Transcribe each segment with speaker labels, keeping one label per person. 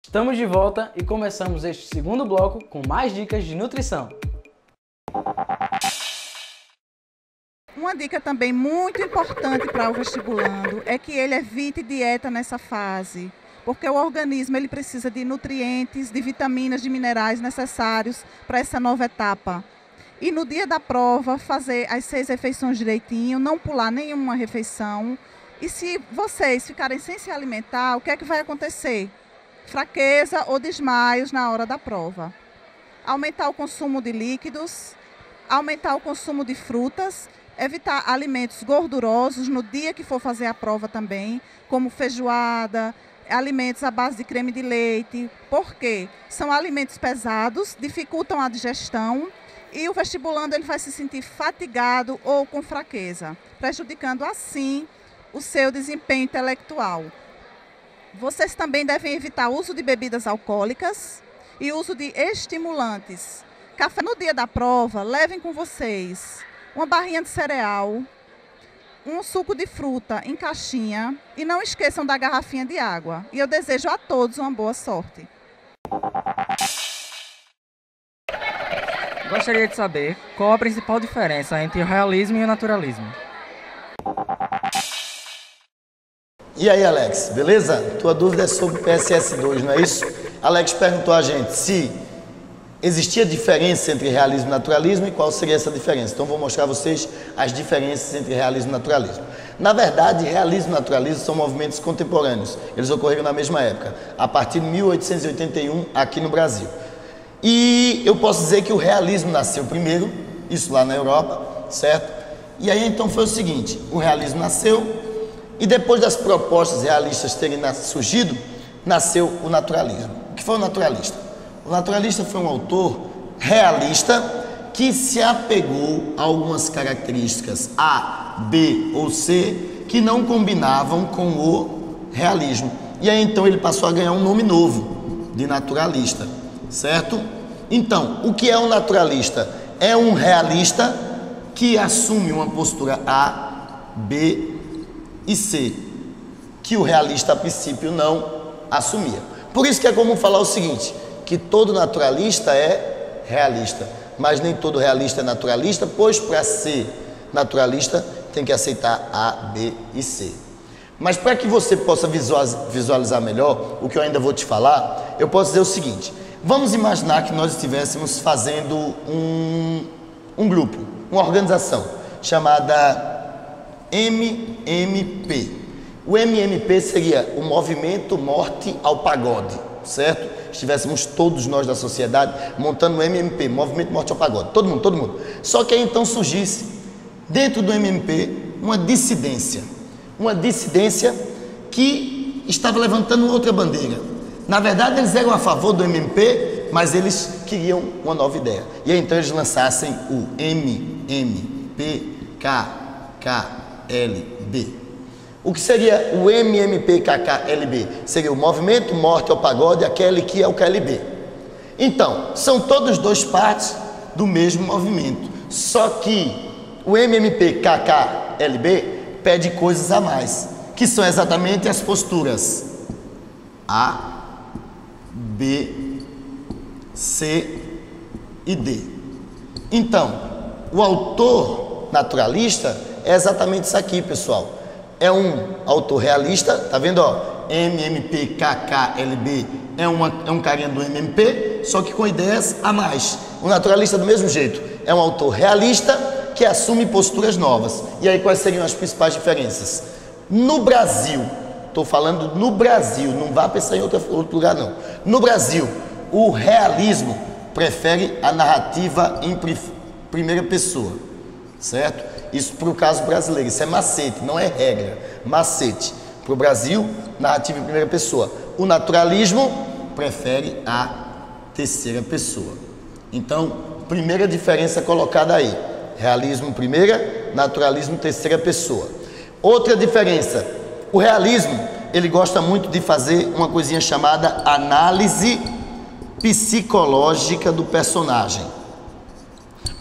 Speaker 1: Estamos de volta e começamos este segundo bloco com mais dicas de nutrição.
Speaker 2: Uma dica também muito importante para o vestibulando é que ele evite dieta nessa fase, porque o organismo ele precisa de nutrientes, de vitaminas, de minerais necessários para essa nova etapa. E no dia da prova, fazer as 6 refeições direitinho, não pular nenhuma refeição. E se vocês ficarem sem se alimentar, o que é que vai acontecer? Fraqueza ou desmaios na hora da prova. Aumentar o consumo de líquidos, aumentar o consumo de frutas, evitar alimentos gordurosos no dia que for fazer a prova também, como feijoada, alimentos à base de creme de leite. Por quê? São alimentos pesados, dificultam a digestão e o vestibulando ele vai se sentir fatigado ou com fraqueza, prejudicando assim o seu desempenho intelectual. Vocês também devem evitar o uso de bebidas alcoólicas e uso de estimulantes. Café no dia da prova, levem com vocês uma barrinha de cereal, um suco de fruta em caixinha e não esqueçam da garrafinha de água. E eu desejo a todos uma boa sorte.
Speaker 3: Gostaria de saber qual a principal diferença entre o realismo e o naturalismo.
Speaker 4: E aí, Alex, beleza? Tua dúvida é sobre PSS2, não é isso? Alex perguntou a gente se existia diferença entre realismo e naturalismo e qual seria essa diferença. Então, vou mostrar a vocês as diferenças entre realismo e naturalismo. Na verdade, realismo e naturalismo são movimentos contemporâneos. Eles ocorreram na mesma época, a partir de 1881, aqui no Brasil. E eu posso dizer que o realismo nasceu primeiro, isso lá na Europa, certo? E aí, então, foi o seguinte, o realismo nasceu e depois das propostas realistas terem surgido, nasceu o naturalismo. O que foi o naturalista? O naturalista foi um autor realista que se apegou a algumas características A, B ou C que não combinavam com o realismo. E aí então ele passou a ganhar um nome novo, de naturalista, certo? Então, o que é um naturalista? É um realista que assume uma postura A, B e C, que o realista a princípio não assumia. Por isso que é comum falar o seguinte, que todo naturalista é realista, mas nem todo realista é naturalista, pois para ser naturalista tem que aceitar A, B e C. Mas para que você possa visualizar melhor o que eu ainda vou te falar, eu posso dizer o seguinte, vamos imaginar que nós estivéssemos fazendo um grupo, uma organização chamada MMP. O MMP seria o Movimento Morte ao Pagode, certo? Estivéssemos todos nós da sociedade montando o MMP, Movimento Morte ao Pagode, todo mundo. Só que aí então surgisse dentro do MMP uma dissidência que estava levantando outra bandeira. Na verdade eles eram a favor do MMP, mas eles queriam uma nova ideia. E aí então eles lançassem o MMPKKLB. O que seria o MMPKKLB? Seria o Movimento Morte ao Pagode, aquele que é o KLB. Então, são todos dois partes do mesmo movimento. Só que o MMPKKLB pede coisas a mais, que são exatamente as posturas A, B, C e D. Então, o autor naturalista é exatamente isso aqui, pessoal. É um autor realista, tá vendo, ó? MMPKKLB é um carinha do MMP, só que com ideias a mais. O naturalista do mesmo jeito, é um autor realista que assume posturas novas. E aí quais seriam as principais diferenças? No Brasil, estou falando no Brasil, não vá pensar em outro lugar não. No Brasil, o realismo prefere a narrativa em primeira pessoa, certo? Isso para o caso brasileiro, isso é macete, não é regra, macete. Para o Brasil, narrativa em primeira pessoa. O naturalismo prefere a terceira pessoa. Então, primeira diferença colocada aí, realismo primeira, naturalismo terceira pessoa. Outra diferença, o realismo, ele gosta muito de fazer uma coisinha chamada análise psicológica do personagem.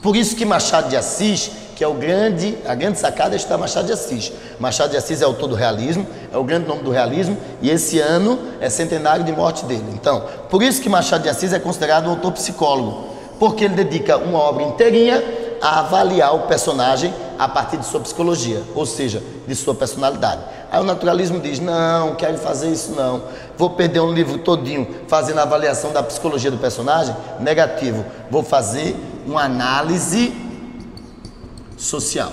Speaker 4: Por isso que Machado de Assis, que é a grande sacada é estudar Machado de Assis. Machado de Assis é autor do realismo, é o grande nome do realismo, e esse ano é centenário de morte dele. Então, por isso que Machado de Assis é considerado um autor psicólogo, porque ele dedica uma obra inteirinha a avaliar o personagem a partir de sua psicologia, ou seja, de sua personalidade. Aí o naturalismo diz, não quero fazer isso não, vou perder um livro todinho fazendo a avaliação da psicologia do personagem. Negativo, vou fazer uma análise social.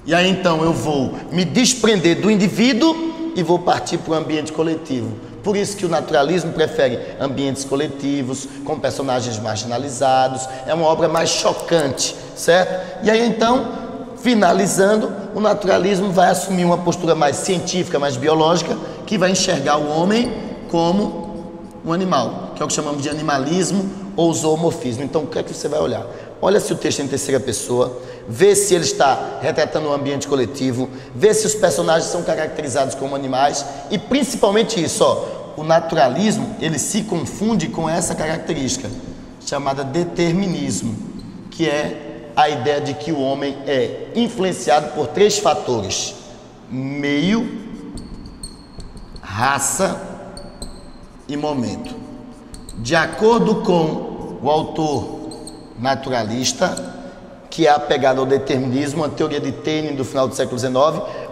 Speaker 4: E aí então eu vou me desprender do indivíduo e vou partir para o ambiente coletivo. Por isso que o naturalismo prefere ambientes coletivos, com personagens marginalizados, é uma obra mais chocante, certo? E aí então, finalizando, o naturalismo vai assumir uma postura mais científica, mais biológica, que vai enxergar o homem como um animal, que é o que chamamos de animalismo ou zoomorfismo. Então, o que é que você vai olhar? Olha se o texto é em terceira pessoa, vê se ele está retratando um ambiente coletivo, vê se os personagens são caracterizados como animais e principalmente isso, ó, o naturalismo, ele se confunde com essa característica chamada determinismo, que é a ideia de que o homem é influenciado por 3 fatores: meio, raça e momento. De acordo com o autor naturalista, que é apegado ao determinismo, a teoria de Taine do final do século XIX,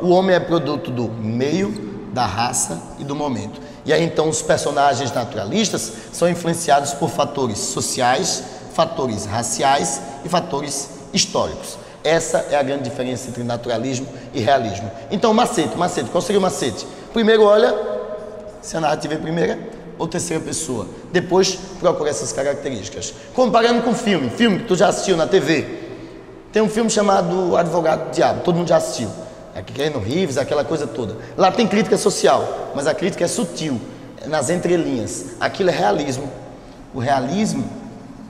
Speaker 4: o homem é produto do meio, da raça e do momento. E aí então os personagens naturalistas são influenciados por fatores sociais, fatores raciais e fatores históricos. Essa é a grande diferença entre naturalismo e realismo. Então macete, qual seria o macete? Primeiro olha se a narrativa é primeira ou terceira pessoa. Depois procura essas características. Comparando com filme que tu já assistiu na TV. Tem um filme chamado Advogado do Diabo, todo mundo já assistiu. Aqui Keanu Reeves, aquela coisa toda. Lá tem crítica social, mas a crítica é sutil, é nas entrelinhas. Aquilo é realismo. O realismo,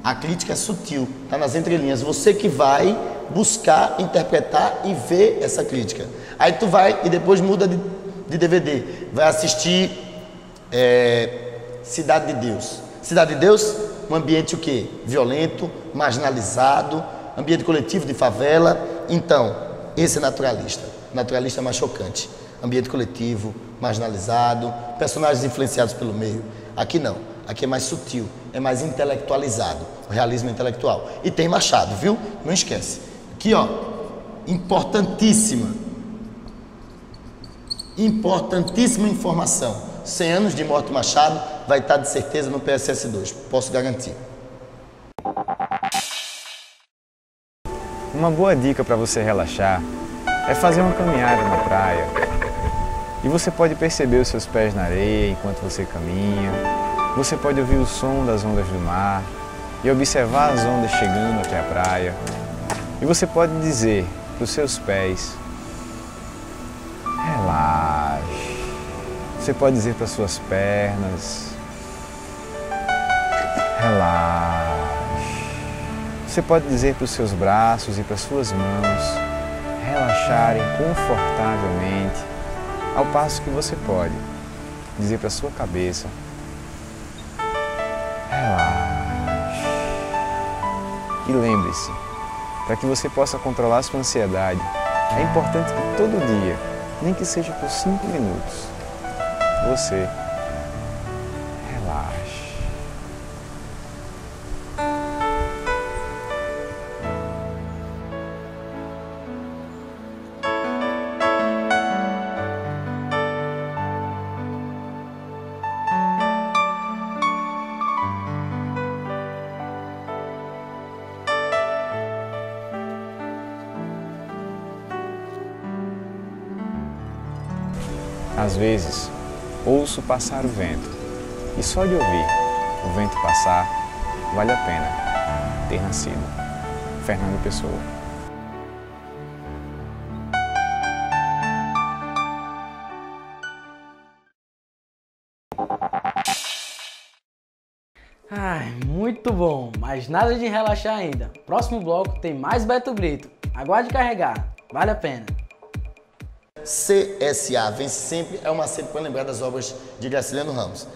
Speaker 4: a crítica é sutil, está nas entrelinhas. Você que vai buscar, interpretar e ver essa crítica. Aí tu vai e depois muda de DVD. Vai assistir Cidade de Deus. Cidade de Deus, um ambiente o quê? Violento, marginalizado, ambiente coletivo de favela. Então, esse é naturalista. Naturalista é mais chocante. Ambiente coletivo, marginalizado, personagens influenciados pelo meio. Aqui não. Aqui é mais sutil, é mais intelectualizado. O realismo é intelectual. E tem Machado, viu? Não esquece. Aqui, ó, importantíssima informação. 100 anos de morte do Machado vai estar de certeza no PSS2. Posso garantir.
Speaker 5: Uma boa dica para você relaxar é fazer uma caminhada na praia. E você pode perceber os seus pés na areia enquanto você caminha. Você pode ouvir o som das ondas do mar e observar as ondas chegando até a praia. E você pode dizer para os seus pés: relaxe. Você pode dizer para as suas pernas: relaxe. Você pode dizer para os seus braços e para as suas mãos relaxarem confortavelmente, ao passo que você pode dizer para a sua cabeça: relaxe. E lembre-se, para que você possa controlar a sua ansiedade, é importante que todo dia, nem que seja por 5 minutos, você relaxe. Às vezes, ouço passar o vento, e só de ouvir o vento passar, vale a pena ter nascido. Fernando Pessoa.
Speaker 1: Ai, muito bom, mas nada de relaxar ainda. Próximo bloco tem mais Beto Brito. Aguarde carregar, vale a pena.
Speaker 4: CSA, vence sempre, é uma macete para lembrar das obras de Graciliano Ramos.